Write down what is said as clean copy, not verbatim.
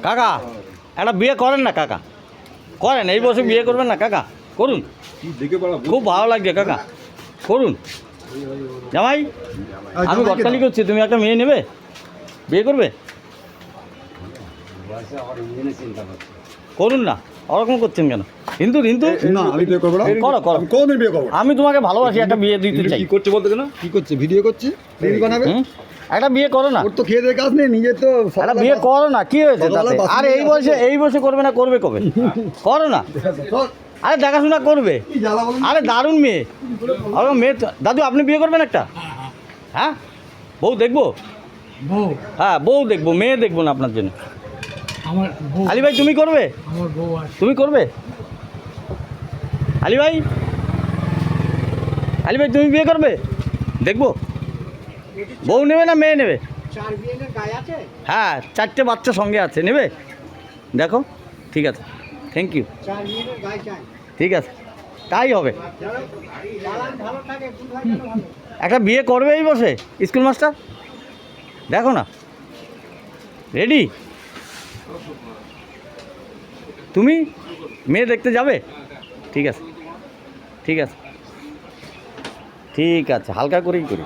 কাকা একটা বিয়ে করেন না কাকা, করেন এই বছর বিয়ে করবেন না কাকা, করুন, খুব ভালো লাগছে কাকা, করুন। জামাই আমি গতকালই করছি, তুমি একটা মেয়ে নেবে, বিয়ে করবে, করুন না, ওরকম করছেন কেন? কিন্তু কিন্তু না আমি বিয়ে করবো না, করো করো, কোনদিন বিয়ে করবো না। আমি তোমাকে ভালোবাসি, একটা বিয়ে দিতে চাই। কি করছে বলতে কেন, কি করছে, ভিডিও করছে, রিল বানাবে, একটা বিয়ে করো না, ওর তো খেয়ে দিয়ে কাজ নেই, নিজে তো একটা বিয়ে করো না, কি হয়েছে সকালবেলা তাতে? বাসন আরে এই বয়সে, এই বয়সে করবে না, করবে কবে? করো না, আরে দেখাশোনা করবে, কি জ্বালা বলুন। আরে দারুণ মেয়ে, আরে মেয়ে দাদু আপনি বিয়ে করবেন একটা? হ্যাঁ বউ দেখবো, বউ হ্যাঁ বউ দেখবো, মেয়ে দেখবো না আপনার জন্য। আমার বউ, আলী ভাই তুমি করবে, আমার বউ আছে। তুমি করবে? আলী ভাই, আলী ভাই তুমি বিয়ে করবে, দেখবো, বউ নেবে না মেয়ে নেবে? হ্যাঁ 4টে বাচ্চা সঙ্গে আছে, নেবে? দেখো ঠিক আছে, থ্যাংক ইউ, ঠিক আছে তাই হবে। একটা বিয়ে করবে এই বসে স্কুল মাস্টার, দেখো না, রেডি? তুমি মেয়ে দেখতে যাবে? ঠিক আছে ঠিক আছে ঠিক আছে, হালকা করেই করি।